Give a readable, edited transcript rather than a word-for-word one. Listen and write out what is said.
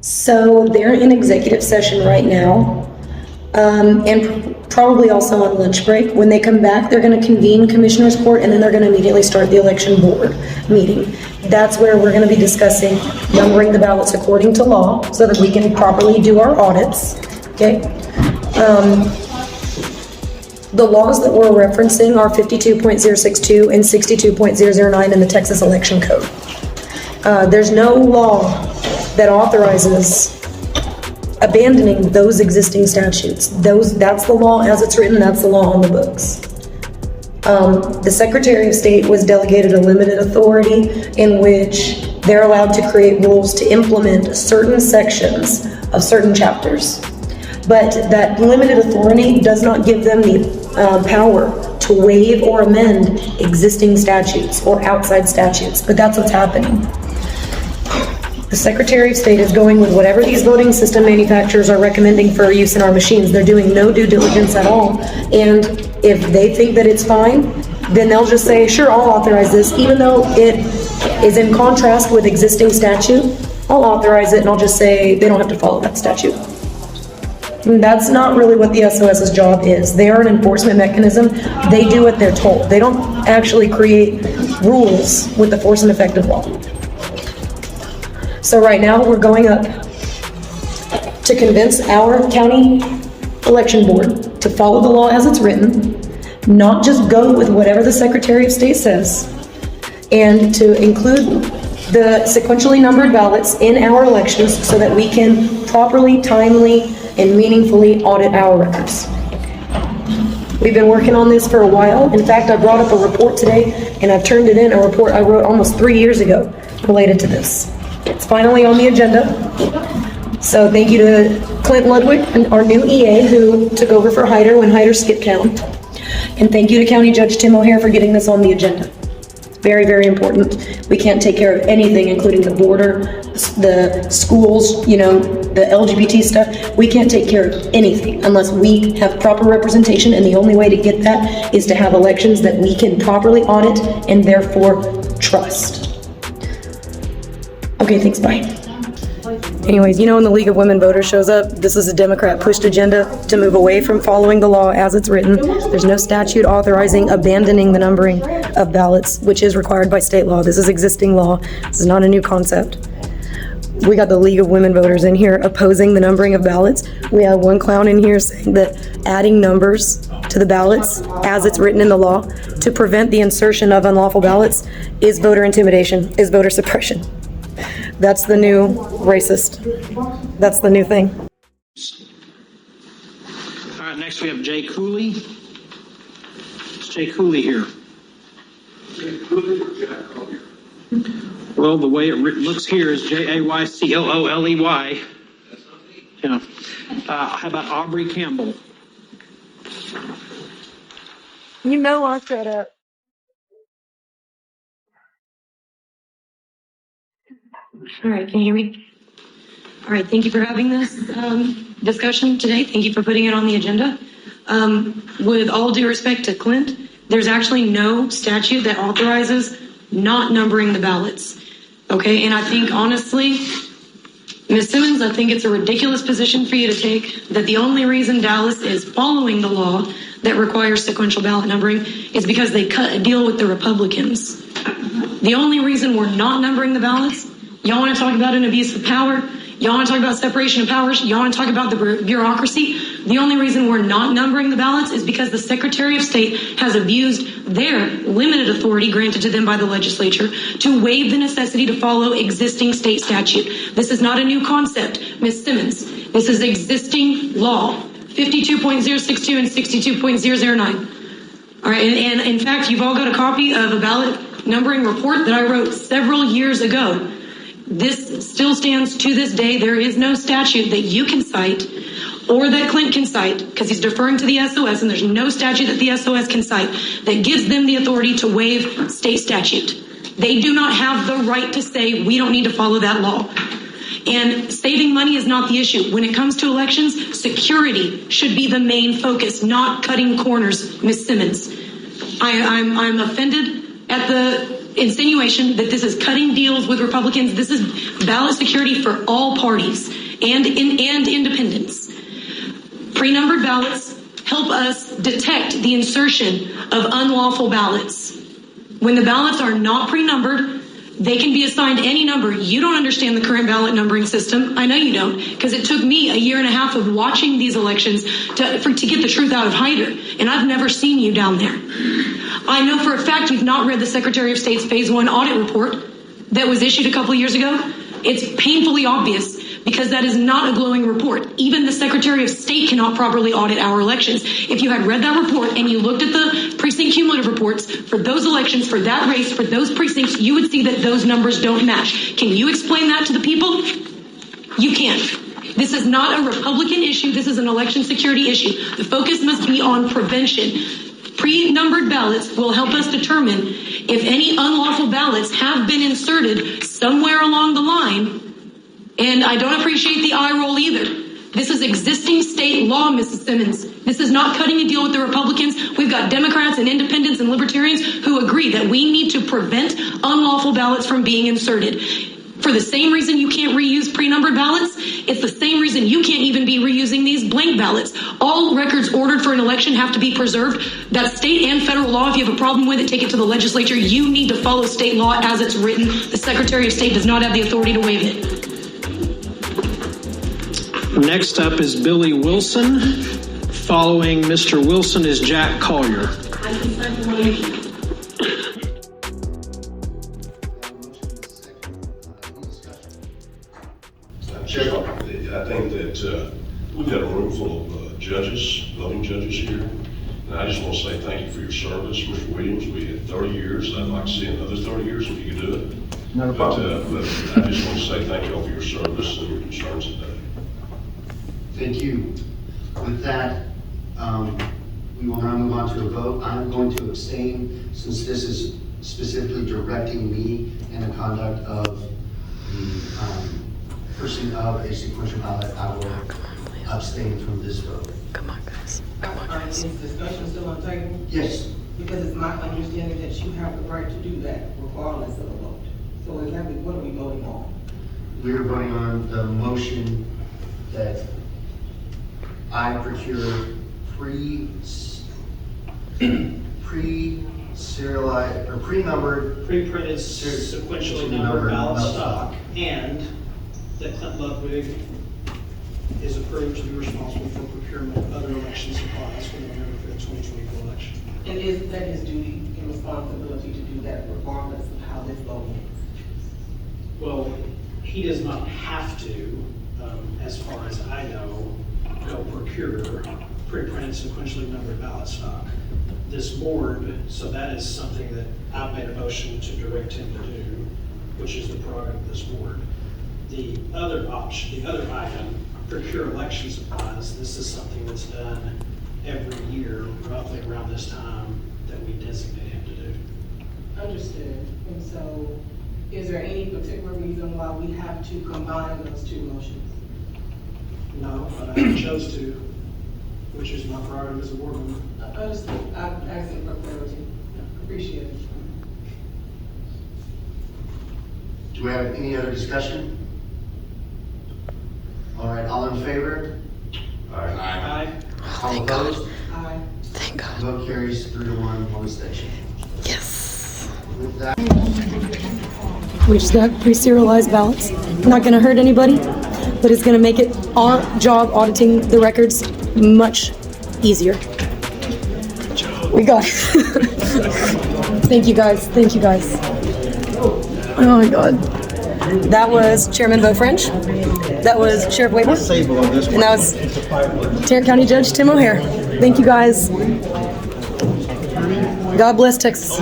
So they're in executive session right now, and probably also on lunch break. When they come back, they're going to convene Commissioners Court, and then they're going to immediately start the election board meeting. That's where we're going to be discussing numbering the ballots according to law so that we can properly do our audits, okay? The laws that we're referencing are 52.062 and 62.009 in the Texas Election Code. There's no law that authorizes abandoning those existing statutes. That's the law as it's written, that's the law on the books. The Secretary of State was delegated a limited authority in which they're allowed to create rules to implement certain sections of certain chapters. But that limited authority does not give them the power to waive or amend existing statutes or outside statutes, but that's what's happening. The Secretary of State is going with whatever these voting system manufacturers are recommending for use in our machines. They're doing no due diligence at all. And if they think that it's fine, then they'll just say, sure, I'll authorize this. Even though it is in contrast with existing statute, I'll authorize it and I'll just say they don't have to follow that statute. And that's not really what the SOS's job is. They are an enforcement mechanism. They do what they're told. They don't actually create rules with the force and effect of law. So right now, we're going up to convince our county election board to follow the law as it's written, not just go with whatever the Secretary of State says, and to include the sequentially numbered ballots in our elections so that we can properly, timely, and meaningfully audit our records. We've been working on this for a while. In fact, I brought up a report today, and I've turned it in, a report I wrote almost 3 years ago related to this. It's finally on the agenda. So thank you to Clint Ludwig, our new EA, who took over for Hyder when Hyder skipped town. And thank you to County Judge Tim O'Hare for getting this on the agenda. Very, very important. We can't take care of anything, including the border, the schools, you know, the LGBT stuff. We can't take care of anything unless we have proper representation, and the only way to get that is to have elections that we can properly audit and therefore trust. Okay, thanks, bye. Anyways, you know, when the League of Women Voters shows up, this is a Democrat-pushed agenda to move away from following the law as it's written. There's no statute authorizing abandoning the numbering of ballots, which is required by state law. This is existing law. This is not a new concept. We got the League of Women Voters in here opposing the numbering of ballots. We have one clown in here saying that adding numbers to the ballots as it's written in the law to prevent the insertion of unlawful ballots is voter intimidation, is voter suppression. That's the new racist. That's the new thing. All right, next we have Jay Cooley. Is Jay Cooley here? Well, the way it looks here is Jaycooley. Yeah. How about Aubrey Campbell? You know I'll shut up. All right, can you hear me? All right, thank you for having this discussion today. Thank you for putting it on the agenda. With all due respect to Clint, there's actually no statute that authorizes not numbering the ballots. Okay, and I think honestly, Ms. Simmons, I think it's a ridiculous position for you to take that the only reason Dallas is following the law that requires sequential ballot numbering is because they cut a deal with the Republicans. The only reason we're not numbering the ballots, y'all want to talk about an abuse of power? Y'all want to talk about separation of powers? Y'all want to talk about the bureaucracy? The only reason we're not numbering the ballots is because the Secretary of State has abused their limited authority granted to them by the legislature to waive the necessity to follow existing state statute. This is not a new concept, Ms. Simmons. This is existing law, 52.062 and 62.009. All right, and in fact, you've all got a copy of a ballot numbering report that I wrote several years ago. This still stands to this day. There is no statute that you can cite or that Clint can cite, because he's deferring to the SOS, and there's no statute that the SOS can cite that gives them the authority to waive state statute. They do not have the right to say we don't need to follow that law. And saving money is not the issue. When it comes to elections, security should be the main focus, not cutting corners, Ms. Simmons. I'm offended at the insinuation that this is cutting deals with Republicans. This is ballot security for all parties. and independents. Pre-numbered ballots help us detect the insertion of unlawful ballots. When the ballots are not pre-numbered, they can be assigned any number. You don't understand the current ballot numbering system. I know you don't, because it took me a year and a half of watching these elections to get the truth out of Hyder, and I've never seen you down there. I know for a fact you've not read the Secretary of State's Phase 1 audit report that was issued a couple years ago. It's painfully obvious, because that is not a glowing report. Even the Secretary of State cannot properly audit our elections. If you had read that report and you looked at the precinct cumulative reports for those elections, for that race, for those precincts, you would see that those numbers don't match. Can you explain that to the people? You can't. This is not a Republican issue. This is an election security issue. The focus must be on prevention. Pre-numbered ballots will help us determine if any unlawful ballots have been inserted somewhere along the line. And I don't appreciate the eye roll either. This is existing state law, Mrs. Simmons. This is not cutting a deal with the Republicans. We've got Democrats and independents and libertarians who agree that we need to prevent unlawful ballots from being inserted. For the same reason you can't reuse pre-numbered ballots, it's the same reason you can't even be reusing these blank ballots. All records ordered for an election have to be preserved. That's state and federal law. If you have a problem with it, take it to the legislature. You need to follow state law as it's written. The Secretary of State does not have the authority to waive it. Next up is Billy Wilson. Following Mr. Wilson is Jack Collier. Chair, I think that we've got a room full of judges, voting judges here. And I just want to say thank you for your service, Mr. Williams. We had 30 years. I'd like to see another 30 years if you could do it. Not a problem. But I just want to say thank you all for your service and your concerns today. Thank you. With that, we will now move on to a vote. I'm going to abstain since this is specifically directing me in the conduct of the person of a sequential ballot. I will abstain from this vote. Come on, guys. Is discussion still on the table? Yes. Because it's my understanding that you have the right to do that regardless of the vote. So exactly what are we voting on? We're voting on the motion that I procure pre-serialized or pre-numbered Pre-printed sequentially numbered ballot stock, and that Clint Ludwig is approved to be responsible for procurement of other election supplies for the November 5th, 2024 election. And is that his duty and responsibility to do that regardless of how this vote ends? Well, he does not have to, as far as I know, go procure pre-printed sequentially numbered ballot stock. This board, so that is something that I've made a motion to direct him to do, which is the prerogative of this board. The other option, the other item, procure election supplies, this is something that's done every year, roughly around this time, that we designate him to do. Understood. And so is there any particular reason why we have to combine those two motions? No, but I chose to, which is my prerogative as a board member. Understood. I'm asking for clarity. Appreciate it. Do we have any other discussion? All right, all in favor? Aye. All opposed? Aye. Thank God. Vote carries 3-1, one abstention. Yes. With that, We just got pre-serialized ballots. Not going to hurt anybody, but it's going to make it our job auditing the records much easier. We got it. Thank you guys. Thank you guys. Oh my God. That was Chairman Beau French. That was Sheriff Waver. And that was Tarrant County Judge Tim O'Hare. Thank you guys. God bless Texas.